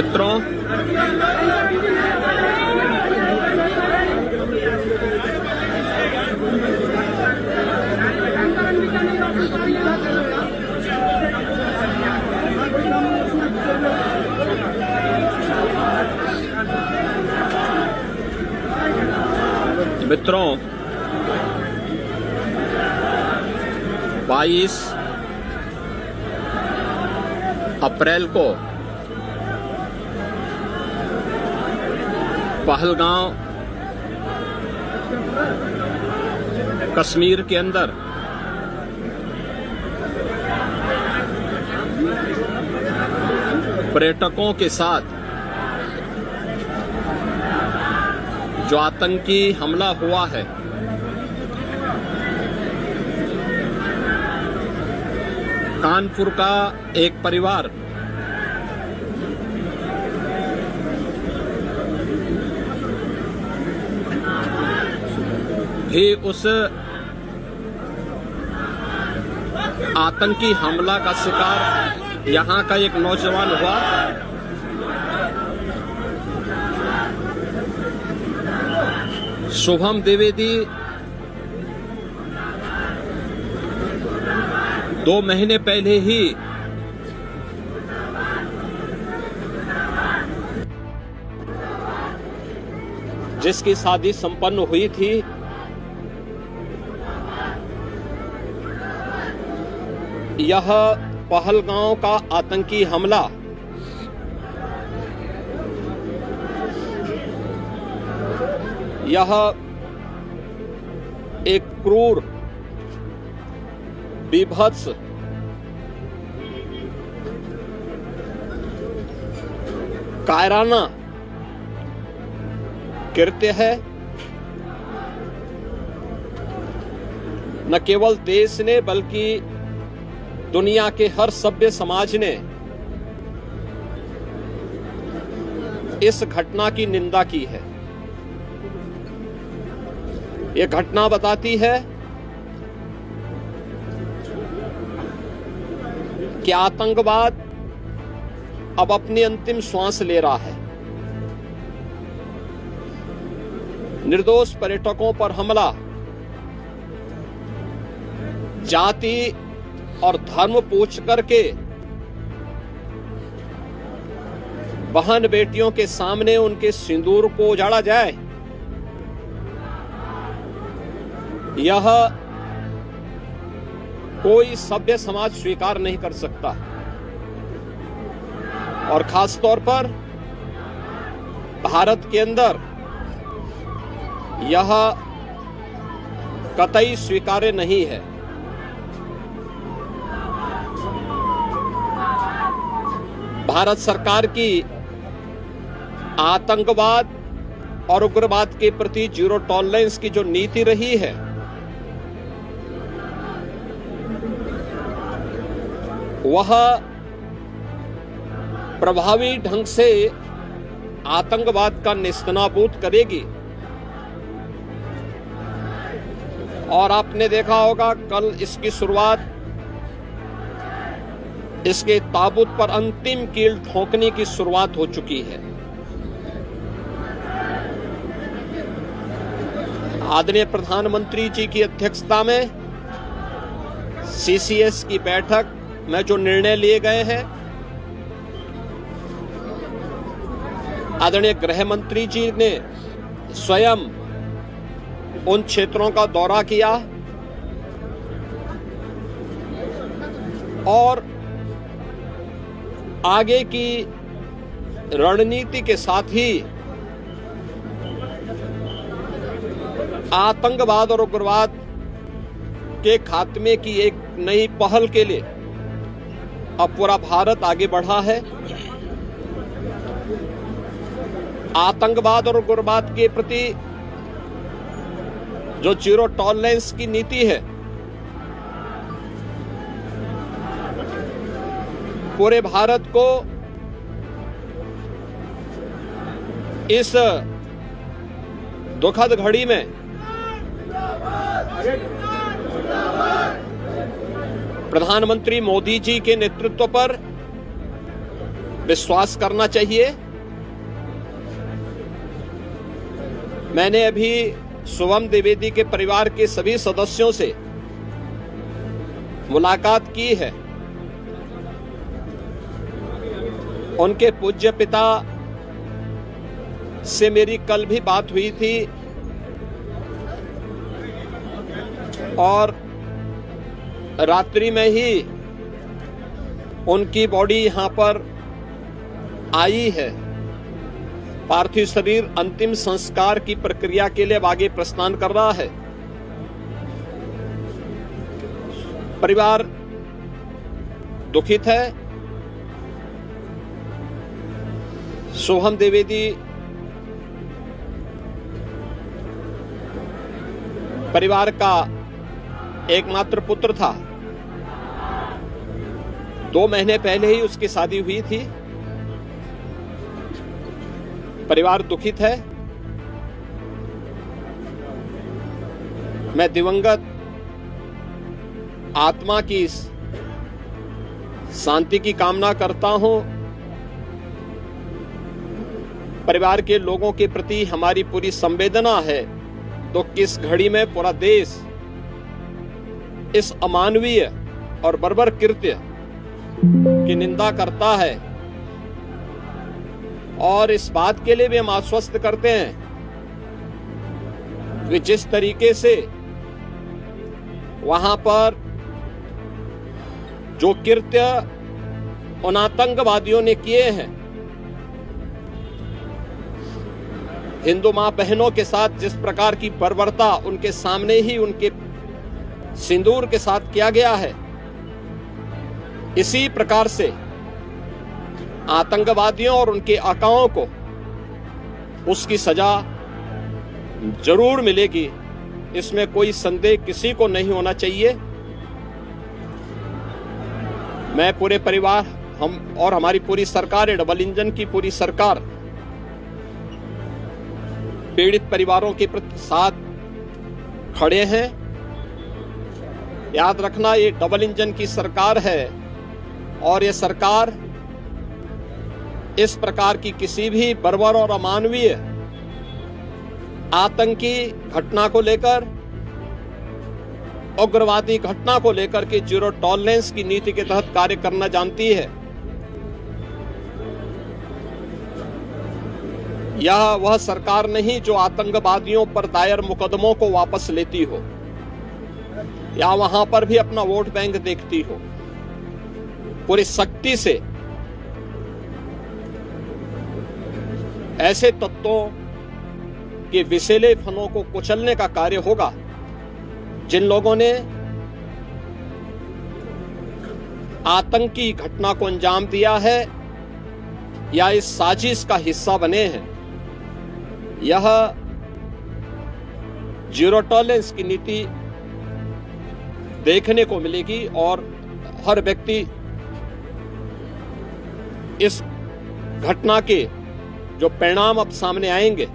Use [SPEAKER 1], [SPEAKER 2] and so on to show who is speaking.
[SPEAKER 1] मित्रों, मित्रों 22 अप्रैल को पहलगांव कश्मीर के अंदर पर्यटकों के साथ जो आतंकी हमला हुआ है, कानपुर का एक परिवार भी उस आतंकी हमला का शिकार यहां का एक नौजवान हुआ। शुभम द्विवेदी 2 महीने पहले ही जिसकी शादी संपन्न हुई थी, यह पहलगांव का आतंकी हमला यह एक क्रूर, बीभत्स, कायराना कृत्य है। न केवल देश ने बल्कि दुनिया के हर सभ्य समाज ने इस घटना की निंदा की है। यह घटना बताती है कि आतंकवाद अब अपनी अंतिम श्वास ले रहा है। निर्दोष पर्यटकों पर हमला जाति और धर्म पूछ करके बहन बेटियों के सामने उनके सिंदूर को उजाड़ा जाए, यह कोई सभ्य समाज स्वीकार नहीं कर सकता। और खास तौर पर भारत के अंदर यह कतई स्वीकार्य नहीं है। भारत सरकार की आतंकवाद और उग्रवाद के प्रति जीरो टॉलरेंस की जो नीति रही है, वह प्रभावी ढंग से आतंकवाद का नेस्तनाबूद करेगी। और आपने देखा होगा कल इसकी शुरुआत, इसके ताबूत पर अंतिम कील ठोकने की शुरुआत हो चुकी है। आदरणीय प्रधानमंत्री जी की अध्यक्षता में सीसीएस की बैठक में जो निर्णय लिए गए हैं, आदरणीय गृह मंत्री जी ने स्वयं उन क्षेत्रों का दौरा किया और आगे की रणनीति के साथ ही आतंकवाद और उग्रवाद के खात्मे की एक नई पहल के लिए अब पूरा भारत आगे बढ़ा है। आतंकवाद और उग्रवाद के प्रति जो जीरो टॉलरेंस की नीति है, पूरे भारत को इस दुखद घड़ी में प्रधानमंत्री मोदी जी के नेतृत्व पर विश्वास करना चाहिए। मैंने अभी शुभम द्विवेदी के परिवार के सभी सदस्यों से मुलाकात की है। उनके पूज्य पिता से मेरी कल भी बात हुई थी और रात्रि में ही उनकी बॉडी यहां पर आई है। पार्थिव शरीर अंतिम संस्कार की प्रक्रिया के लिए आगे प्रस्थान कर रहा है। परिवार दुखित है। शुभम द्विवेदी परिवार का एकमात्र पुत्र था। 2 महीने पहले ही उसकी शादी हुई थी। परिवार दुखित है। मैं दिवंगत आत्मा की शांति की कामना करता हूं। परिवार के लोगों के प्रति हमारी पूरी संवेदना है। तो किस घड़ी में पूरा देश इस अमानवीय और बर्बर कृत्य की निंदा करता है और इस बात के लिए भी हम आश्वस्त करते हैं कि जिस तरीके से वहां पर जो कृत्य उन आतंकवादियों ने किए हैं, हिंदू मां बहनों के साथ जिस प्रकार की बर्बरता उनके सामने ही उनके सिंदूर के साथ किया गया है, इसी प्रकार से आतंकवादियों और उनके आकाओं को उसकी सजा जरूर मिलेगी। इसमें कोई संदेह किसी को नहीं होना चाहिए। मैं पूरे परिवार, हम और हमारी पूरी सरकार, डबल इंजन की पूरी सरकार पीड़ित परिवारों के प्रति साथ खड़े हैं। याद रखना, ये डबल इंजन की सरकार है और ये सरकार इस प्रकार की किसी भी बर्बर और अमानवीय आतंकी घटना को लेकर, उग्रवादी घटना को लेकर के जीरो टॉलरेंस की नीति के तहत कार्य करना जानती है। यह वह सरकार नहीं जो आतंकवादियों पर दायर मुकदमों को वापस लेती हो या वहां पर भी अपना वोट बैंक देखती हो। पूरी सख्ती से ऐसे तत्वों के विषैले फनों को कुचलने का कार्य होगा जिन लोगों ने आतंकी घटना को अंजाम दिया है या इस साजिश का हिस्सा बने हैं। यह जीरो टॉलरेंस की नीति देखने को मिलेगी और हर व्यक्ति इस घटना के जो परिणाम अब सामने आएंगे